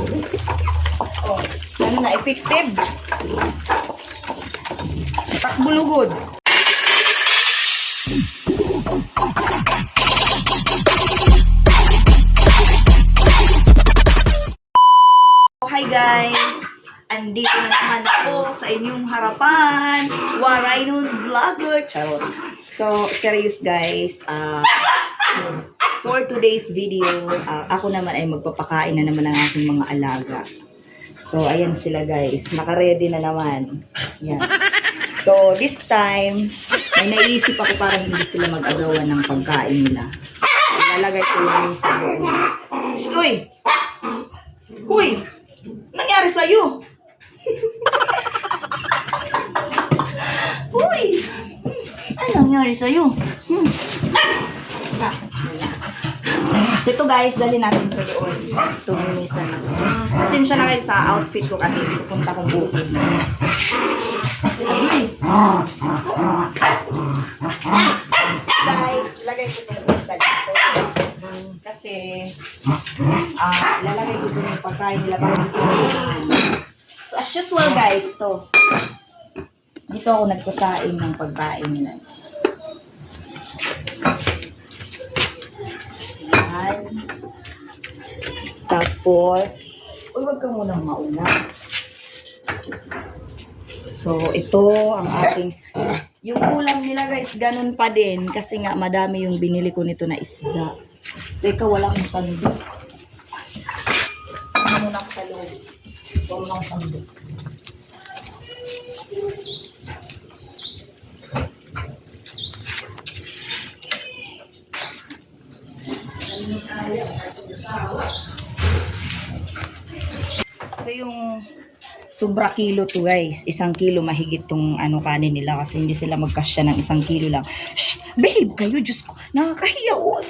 Oh, ano na, effective. Takbulugod. Hi guys! Andito na naman ako sa inyong harapan. Waraynon Vlogger. Charot. So, serious guys. For today's video, ako naman ay magpapakain na naman ng aking mga alaga. So, ayan sila guys. Naka-ready na naman. Yan. So, this time, may naisip ako para hindi sila mag-agawan ng pagkain nila. Ilalagay ko lang sa buhay. Uy! Uy! Nangyari sa'yo? Uy! Ano nangyari sa'yo? So ito guys, dali natin ito doon. Tumimisan na. Pasensya na kayo sa outfit ko kasi pupunta kong bukid. Guys, lagay ko ito sa dito. Kasi, lalagay ko ito yung pagkain nila para gusto nila. So as usual guys, to. Dito ako nagsasain ng pagkain nila. Yan. Tapos, huwag ka munang mauna. So, ito ang ating, yung ulam nila guys, ganun pa din. Kasi nga, madami yung binili ko nito na isda. Teka, wala akong sando. Ano muna ako sa loob? Wala akong sando. Ito yung sobra kilo to guys. 1 kilo mahigit tong kanin nila kasi hindi sila magkasya ng 1 kilo lang. Shh! Behave kayo, Diyos ko. Nakakahiya o.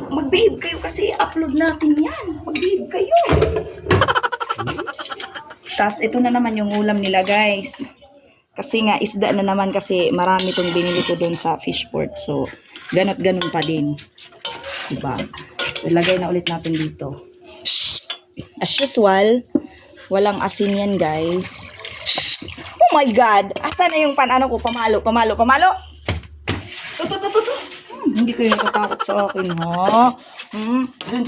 Mag-behave kayo kasi upload natin yan. Mag-behave kayo. Tapos ito na naman yung ulam nila guys. Kasi nga isda na naman kasi marami tong binili ko doon sa fishport. So, ganun pa din. Diba? Ilagay na ulit natin dito. Shh! As usual, walang asin yan guys. Shh! Oh my God! Asa na yung pan-ano ko? Pamalo! Hindi kayo natatakot sa akin, ha? Dun.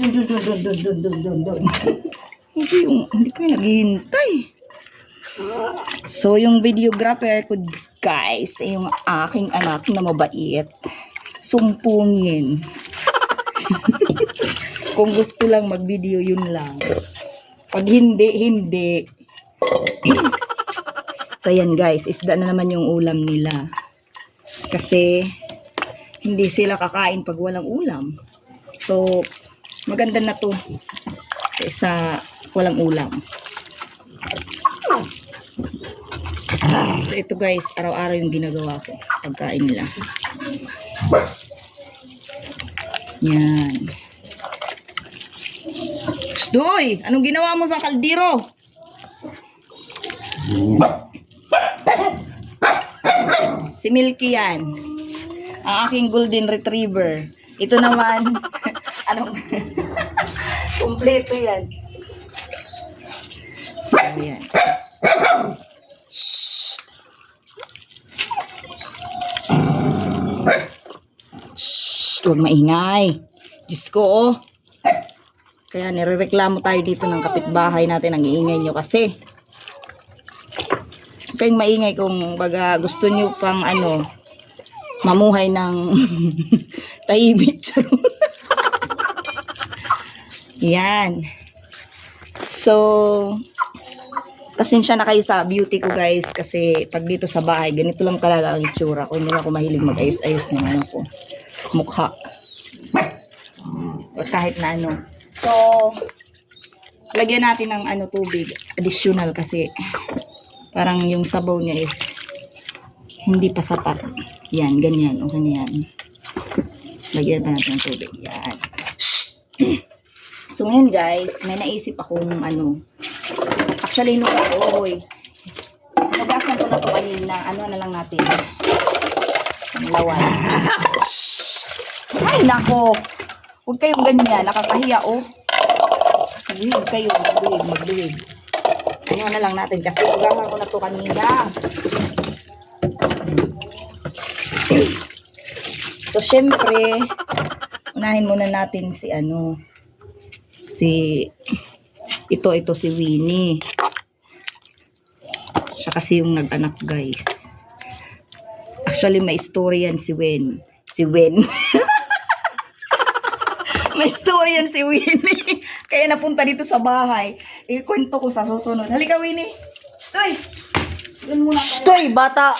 Hindi kayo naghihintay. So, yung videographer ko, guys, ay yung aking anak na mabait. Sumpungin. Kung gusto lang mag-video, yun lang. Pag hindi. So, ayan guys, isda na naman yung ulam nila. Kasi, hindi sila kakain pag walang ulam. So, maganda na to. Sa walang ulam. So, ito guys, araw-araw yung ginagawa ko. Pagkain nila. Yan. Doy! Anong ginawa mo sa kaldero? Si Milky yan. Ang aking golden retriever. Ito naman, kumpleto yan. So, yan. Shhh! Huwag maingay. Diyos ko, oh. Kaya nirereklamo tayo dito ng kapitbahay natin. Ang iingay nyo kasi. Huwag kayong maingay kung baga gusto nyo pang mamuhay ng tahimik. Yan. So, pasensya na kayo sa beauty ko guys. Kasi pag dito sa bahay, ganito lang talaga ang itsura ko. Hindi ako mahilig mag-ayos-ayos ng mukha. O kahit na So, lagyan natin ng tubig. Additional kasi parang yung sabaw niya is hindi pa sapat. Yan, ganyan. O ganyan. Lagyan pa natin ng tubig. Yan. So, ngayon guys, may naisip akong actually, nagasan ko na ito kanina. Na lang natin. Ang lawan. Ay, nako. Huwag kayong ganyan. Nakakahiya, oh. Magluhig kayo, magluhig. Ano na lang natin kasi ugawan ko na to kanina. So, syempre, unahin muna natin si ito si Winnie. Siya kasi yung nag-anak, guys. Actually, may story yan si Wen. May story yan si Winnie. Kaya napunta dito sa bahay. Ikwento ko sa susunod. Halika, Winnie. Stoy! Stoy, bata!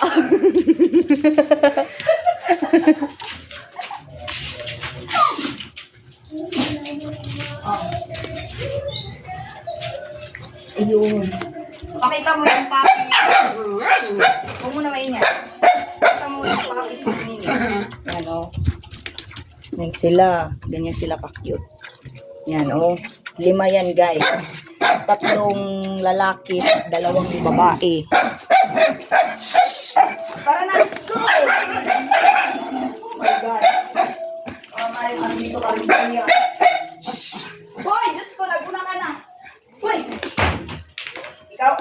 Ayun. Pakita mo yung papi. Huwag mo na maingat. Pakita mo yung papi sa Winnie. Yan, o. Yan sila. Ganyan sila ka-cute. Yan, o. 5 yan, guys. 3 lalaki, 2 babae. Tara na, let's go! Oh my God. Maraming kami dito kami kanya. Hoy, Diyos ko, naguna ka na. Hoy! Ikaw?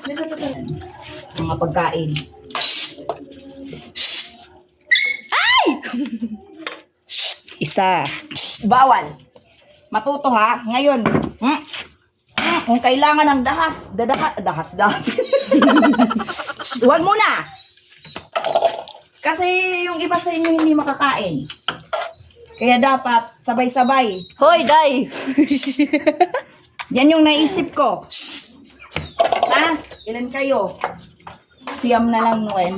Dito. Mga pagkain. Ay! Isa. Bawal. Matuto ha. Ngayon. Kung kailangan ng dahas. Dahas. Huwag muna. Kasi yung iba sa inyo hindi makakain. Kaya dapat sabay-sabay. Hoy, Day! Yan yung naisip ko. Ha? Ilan kayo? Siyam na lang, Noel.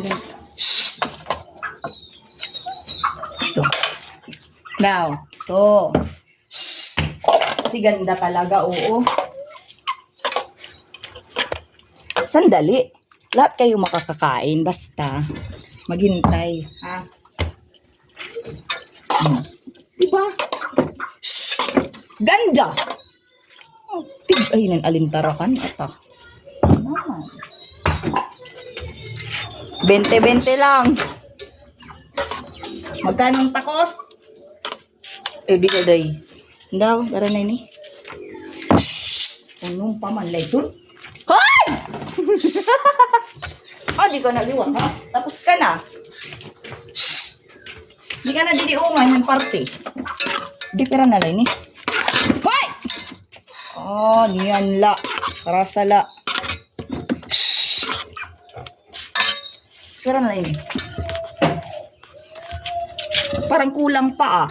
Ito. Now, ito. Kasi ganda talaga, oo. Sandali. Lahat kayo makakakain, basta maghintay, ha? Diba? Ganda! Oh, ay, ng alintarakan ata. 20-20 lang. Magkano ang takos? Di na day. Daw, dara na ini. Unong pamanlay to. Hoy! Di ka naliwat, ha? Tapos ka na. Di ka na didiungan yung party. Di pera na lang, eh. Hoy! Niyan la. Karasala. Pera na lang, eh. Parang kulang pa, ah.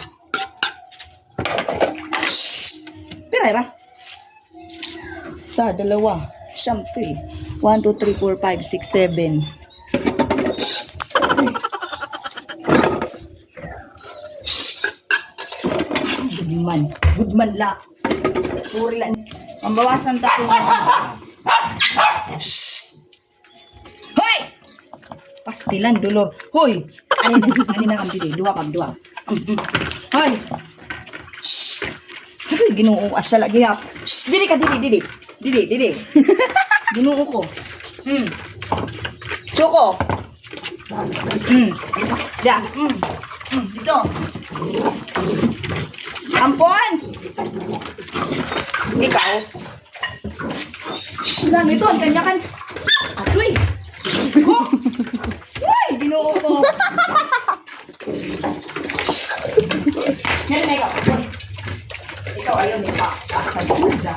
Pera. Sa, 2. Siyempre. 1, 2, 3, 4, 5, 6, 7. Good man la. Puri lang. Ang bawasan ta ko. Hoy! Pastilan dulor. Hoy! Ani na kam dili. Duwa. Hoy! Hoy, Ginoo asya lagi hap. Dili ka dili. Ginoo ko. Choco. Da. Dito. Ampon! Ikaw? Lang ito, ang kanya kan. Atoy! Uy! Ginoo ko! Yan na ikaw. Ikaw ayaw niya pa. Sa buda.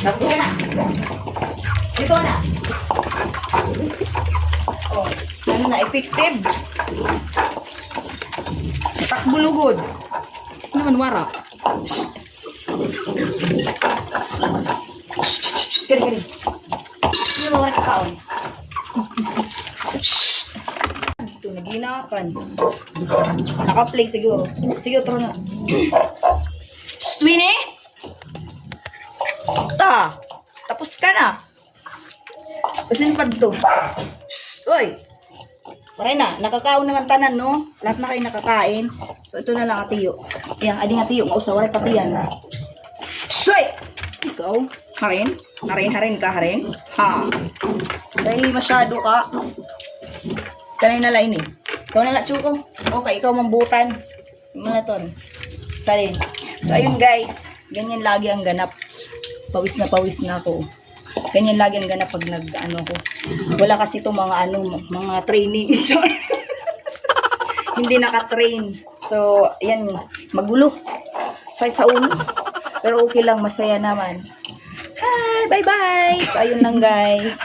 Tapos ka na. Dito na. Ano na, effective. Takbulugod. Naman wara. Kari. Hindi mo wala kakaon. Ito, naginakan. Naka-play siguro. Sige, tro na. Winnie? Tapos ka na. Usin pa dito. Uy! Paray na, nakakaon naman tanan, no? Lahat na kayo nakakain. So, ito na lang, atiyo. Ayan, ading atiyo, mausawaray pati yan. Soy! Ikaw, harin ka. Ha? Dahil masyado ka. Kanay na lang ini. Ikaw na lang, Chuko. Okay, ikaw mambutan. Mga ton. Salin. So, ayun guys. Ganyan lagi ang ganap. Pawis na ako. Ganyan lagi ang ganap pag ko. Wala kasi itong mga training. Hindi naka-train. So, ayan, magulo. Sakit sa ulo. Pero okay lang, masaya naman. Hi, bye-bye. So, ayun lang guys.